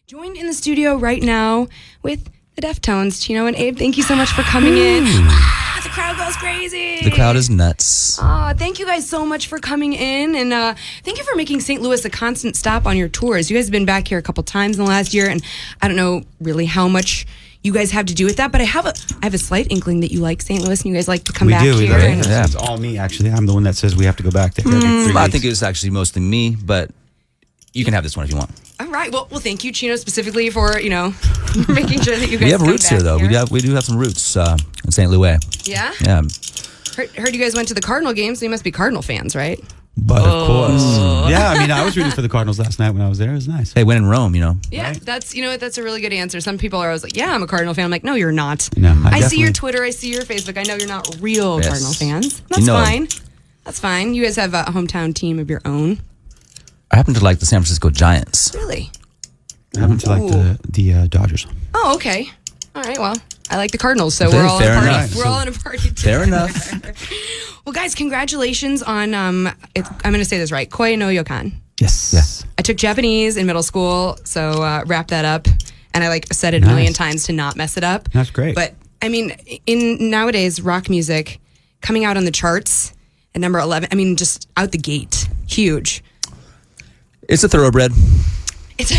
Joined in the studio right now with the Deftones, Chino and Abe. Thank you so much for coming in. The crowd goes crazy. The crowd is nuts. Thank you guys so much for coming in, and thank you for making St. Louis a constant stop on your tours. You guys have been back here a couple times in the last year, and I don't know really how much you guys have to do with that, but I have a slight inkling that you like St. Louis and you guys like to come back here. Yeah. It's all me, actually. I'm the one that says we have to go back there. I think it's actually mostly me, but you can have this one if you want. All right. Well, thank you, Chino, specifically for making sure that you guys. We have roots here, though. We do have some roots in St. Louis. Yeah. Yeah. Heard you guys went to the Cardinal game, so you must be Cardinal fans, right? But of course. Yeah, I mean, I was rooting for the Cardinals last night when I was there. It was nice. Hey, when in Rome, Yeah, right? that's a really good answer. Some people are always like, yeah, I'm a Cardinal fan. I'm like, no, you're not. No, I see your Twitter, I see your Facebook. I know you're not real Cardinal fans. That's fine. That's fine. You guys have a hometown team of your own. I happen to like the San Francisco Giants. Really? I happen to like the Dodgers. Oh, okay. All right, well, I like the Cardinals, so we're all in a party. Enough. We're all in a party together. Fair enough. Well, guys, congratulations on, I'm going to say this right, Koi no Yokan. Yes. Yeah. I took Japanese in middle school, so wrap that up. And I said it a million times to not mess it up. That's great. But, I mean, in nowadays, rock music, coming out on the charts at number 11, I mean, just out the gate, huge. It's a thoroughbred. It's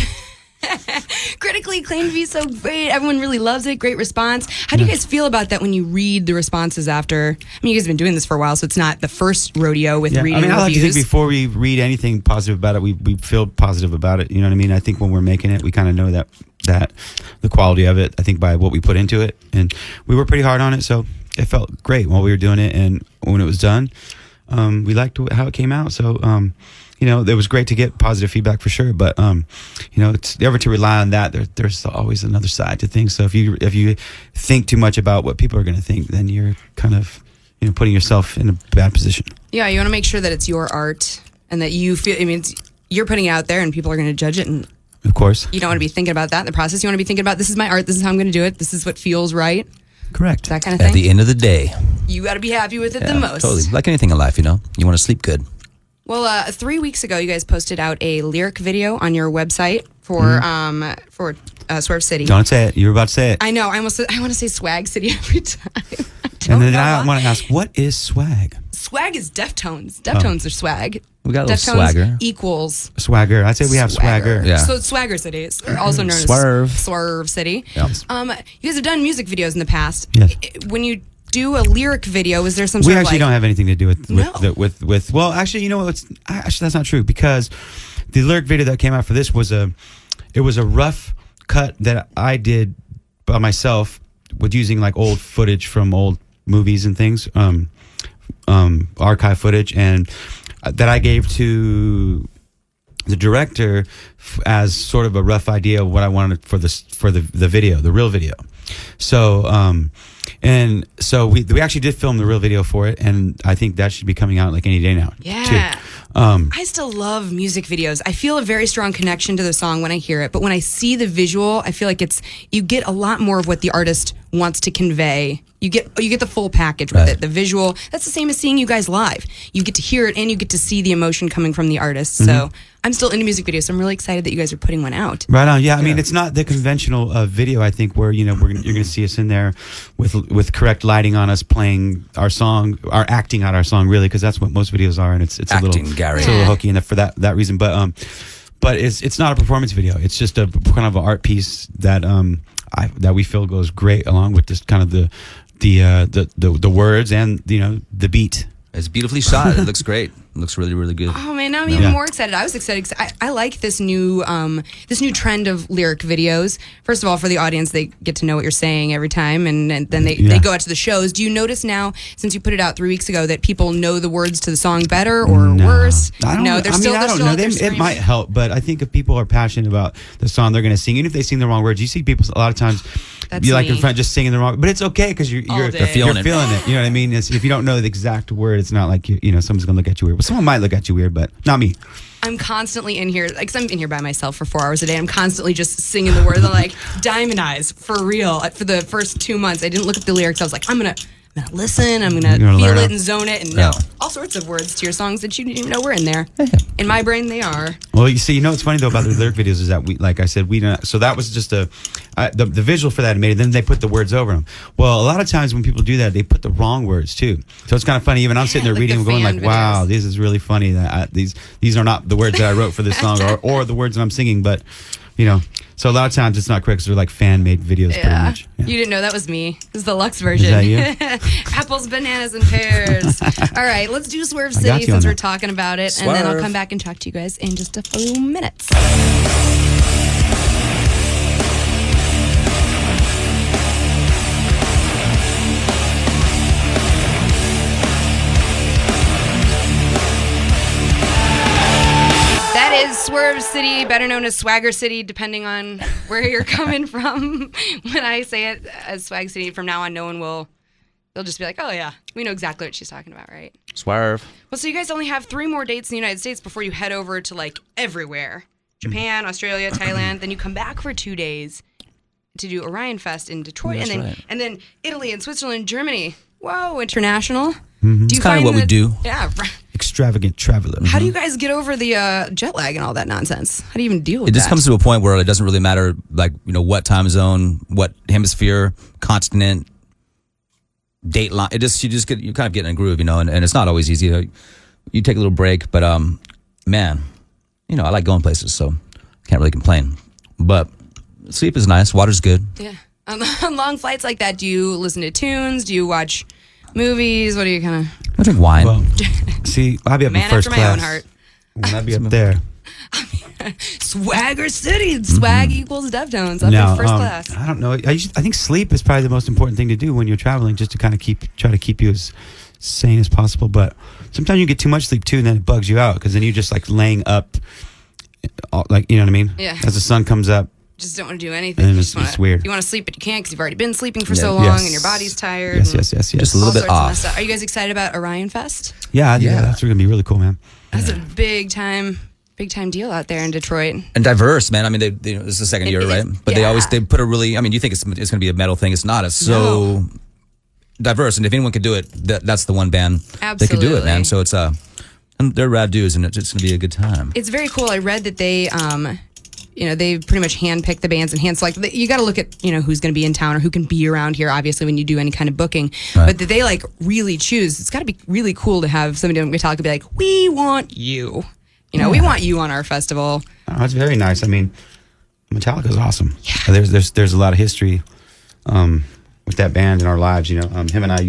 critically acclaimed to be so great. Everyone really loves it. Great response. How do you guys feel about that when you read the responses after? I mean, you guys have been doing this for a while, so it's not the first rodeo with reading I like to reviews. think before we read anything positive about it, we feel positive about it. You know what I mean? I think when we're making it, we kind of know that the quality of it, I think by what we put into it. And we were pretty hard on it, so it felt great while we were doing it. And when it was done, we liked how it came out. So, it was great to get positive feedback for sure, but it's never to rely on that. There's always another side to things. So if you think too much about what people are going to think, then you're kind of putting yourself in a bad position. Yeah, you want to make sure that it's your art and that you feel. I mean, you're putting it out there, and people are going to judge it. And of course, you don't want to be thinking about that in the process. You want to be thinking about, this is my art. This is how I'm going to do it. This is what feels right. Correct. That kind of thing. At the end of the day, you got to be happy with it the most. Totally. Like anything in life, you want to sleep good. Well, 3 weeks ago, you guys posted out a lyric video on your website for Swerve City. Don't say it. You were about to say it. I know. I want to say Swag City every time. And then I want to ask, what is swag? Swag is Deftones. Deftones are swag. We got a little Deftones swagger. Equals Swagger. I'd say we have swagger. Yeah. So it's Swagger City. It's also known Swerve. as Swerve City. Yeah. You guys have done music videos in the past. Yes. When you do a lyric video, is there some We sort actually of don't have anything to do with well, actually, actually that's not true, because the lyric video that came out for this was a rough cut that I did by myself with using like old footage from old movies and things, archive footage, and that I gave to the director as sort of a rough idea of what I wanted for the video, the real video. So and so we actually did film the real video for it, and I think that should be coming out like any day now. Yeah. Too. I still love music videos. I feel a very strong connection to the song when I hear it, but when I see the visual, I feel like you get a lot more of what the artist wants to convey. You get the full package with it. The visual, that's the same as seeing you guys live. You get to hear it and you get to see the emotion coming from the artist. So I'm still into music videos, so I'm really excited that you guys are putting one out. Right on. Yeah, I mean, it's not the conventional video, I think, where you're going to see us in there with correct lighting on us playing our song, or acting out our song, really, because that's what most videos are, and it's acting, a little Gary. It's a little hokey for that reason. But it's not a performance video. It's just a kind of an art piece that that we feel goes great along with this kind of the words and the beat. It's beautifully shot. It looks great. It looks really, really good. Oh man, now I'm even more excited. I was excited because I like this new trend of lyric videos. First of all, for the audience, they get to know what you're saying every time, and then they go out to the shows. Do you notice now, since you put it out 3 weeks ago, that people know the words to the song better or worse? I don't know. It might help, but I think if people are passionate about the song they're going to sing, even if they sing the wrong words, you see people a lot of times be like in front just singing the wrong, but it's okay because you're feeling it. You know what I mean? If you don't know the exact word, it's not like someone's going to look at you weird. Well, someone might look at you weird, but not me. I'm constantly in here, like, 'cause I'm in here by myself for 4 hours a day. I'm constantly just singing the words. I'm like, Diamond Eyes, for real. For the first 2 months, I didn't look at the lyrics. I was like, I'm I'm gonna listen. I'm gonna feel it and zone it and know all sorts of words to your songs that you didn't even know were in there. In my brain, they are. Well, you see, what's funny though about the lyric videos is that like I said, we don't. So that was just the visual for that made it. Then they put the words over them. Well, a lot of times when people do that, they put the wrong words too. So it's kind of funny. Even I'm sitting there reading and going like, "Wow, this is really funny." That these are not the words that I wrote for this song or the words that I'm singing, but. So a lot of times it's not correct because they're like fan-made videos pretty much. Yeah. You didn't know that was me. This is the Lux version. Is that you? Apples, bananas, and pears. All right, let's do Swerve City since we're talking about it. Swerve. And then I'll come back and talk to you guys in just a few minutes. That is Swerve City, better known as Swagger City, depending on where you're coming from. When I say it as Swag City, from now on, no one will. They'll just be like, oh, yeah, we know exactly what she's talking about, right? Swerve. Well, so you guys only have 3 more dates in the United States before you head over to, like, everywhere. Japan, Australia, Thailand. Then you come back for 2 days to do Orion Fest in Detroit. And then Italy and Switzerland, Germany. Whoa, international. Mm-hmm. It's kind of what we do. Yeah, extravagant traveler. How do you guys get over the jet lag and all that nonsense? How do you even deal with that? It just comes to a point where it doesn't really matter, like, what time zone, what hemisphere, continent, date line. You kind of get in a groove, and it's not always easy. You take a little break, but man, I like going places, so can't really complain. But sleep is nice, water's good. Yeah. On long flights like that, do you listen to tunes? Do you watch movies? What do you kind of? I drink wine. Well, see, I'll be up in first class. Man after my own heart. When I'll be up there. Swagger City. Swag equals Deftones. Up in first class. I don't know. I think sleep is probably the most important thing to do when you're traveling, just to kind of try to keep you as sane as possible. But sometimes you get too much sleep too, and then it bugs you out because then you're just like laying up, like, you know what I mean? Yeah. As the sun comes up. Just don't want to do anything. And it's weird. You want to sleep, but you can't because you've already been sleeping for so long, and your body's tired. Yes. Just a little bit off. Are you guys excited about Orion Fest? Yeah, that's going to be really cool, man. That's a big time deal out there in Detroit. And diverse, man. I mean, this is the second year, right? But they put a really. I mean, you think it's going to be a metal thing? It's not. It's so diverse, and if anyone could do it, that's the one band that could do it, man. So it's and they're rad dudes, and it's going to be a good time. It's very cool. I read that they they pretty much handpick the bands and hand select. You got to look at, who's going to be in town or who can be around here, obviously, when you do any kind of booking. Right. But that they, like, really choose. It's got to be really cool to have somebody on Metallica be like, we want you. We want you on our festival. Oh, it's very nice. I mean, Metallica's awesome. Yeah. There's a lot of history with that band in our lives. Him and I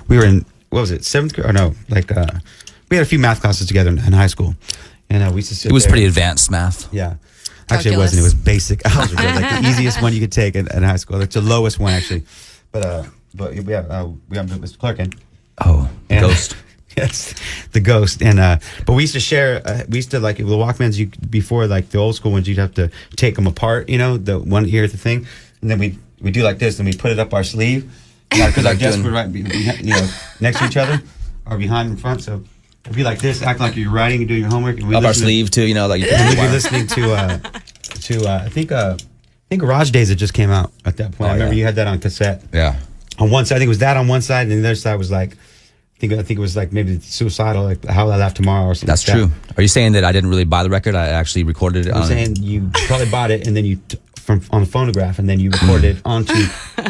we were in, what was it, 7th grade? Or no, we had a few math classes together in high school. And we used to sit It was there. pretty advanced math. Yeah. Actually, it wasn't. It was basic algebra, like the easiest one you could take in high school. It's the lowest one, actually. But we have Mr. Clarkin. Oh, the ghost. Yes, the ghost. And but we used to share. We used to the Walkmans. Before the old school ones, you'd have to take them apart. The one ear, the thing, and then we do like this, and we put it up our sleeve because our desks were right, next to each other, or behind and front. So. It'd be like this, act like you're writing and doing your homework. And up our sleeve too, like. And we'd be listening to I think Garage Days had just came out at that point. I remember you had that on cassette. Yeah. On one side, I think it was that on one side, and the other side was like, I think it was like maybe Suicidal, like How I Laugh Tomorrow or something. That's true. Are you saying that I didn't really buy the record? I actually recorded it. I'm saying you probably bought it and then you on the phonograph, and then you recorded it onto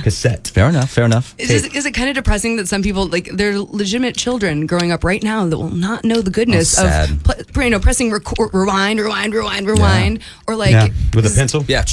cassette. Fair enough. Is it kind of depressing that some people, they're legitimate children growing up right now that will not know the goodness of pressing rewind, or with a pencil? Yeah.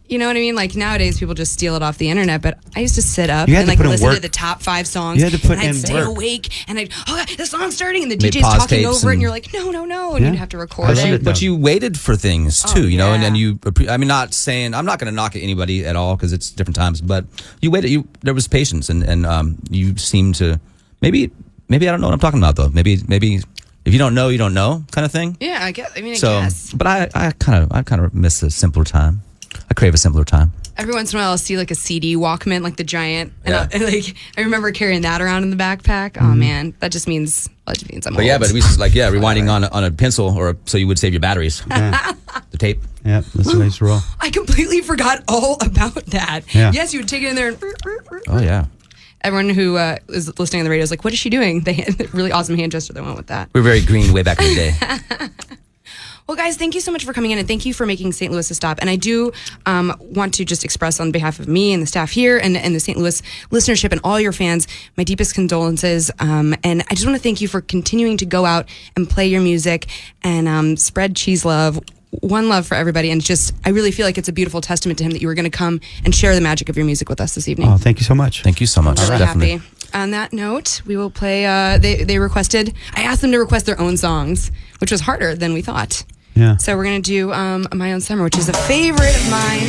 You know what I mean? Like nowadays, people just steal it off the internet. But I used to sit up and listen to the top 5 songs. You had to put and I'd stay awake, and the song's starting, and the DJ's talking over it, and you're like, no, and you'd have to record it. But you waited for things too, and you. I mean, not saying I'm not going to knock at anybody at all because it's different times, but you waited. There was patience, and you seemed to maybe I don't know what I'm talking about though. Maybe if you don't know, you don't know, kind of thing. Yeah, I guess. But I kind of miss a simpler time. I crave a simpler time. Every once in a while, I'll see a CD Walkman, like the giant, and I remember carrying that around in the backpack. Oh man, that just means I'm old. But we used to rewinding on a pencil, or so you would save your batteries. The tape. Yeah, that's the way to roll. I completely forgot all about that. Yeah. Yes, you would take it in there and. Oh yeah. Everyone who is listening on the radio is like, what is she doing? They had a really awesome hand gesture that went with that. We were very green way back in the day. Well, guys, thank you so much for coming in, and thank you for making St. Louis a stop. And I do want to just express on behalf of me and the staff here and the St. Louis listenership and all your fans, my deepest condolences. And I just want to thank you for continuing to go out and play your music and spread cheese love. One love for everybody. And just, I really feel like it's a beautiful testament to him that you were going to come and share the magic of your music with us this evening. Oh, thank you so much. Thank you so much. I'm really Definitely. happy. On that note, we will play, they requested, I asked them to request their own songs, which was harder than we thought. Yeah. So we're going to do My Own Summer, which is a favorite of mine.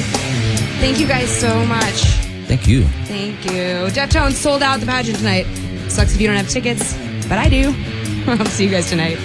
Thank you guys so much. Thank you. Thank you. Deftones sold out the Pageant tonight. Sucks if you don't have tickets, but I do. I'll see you guys tonight.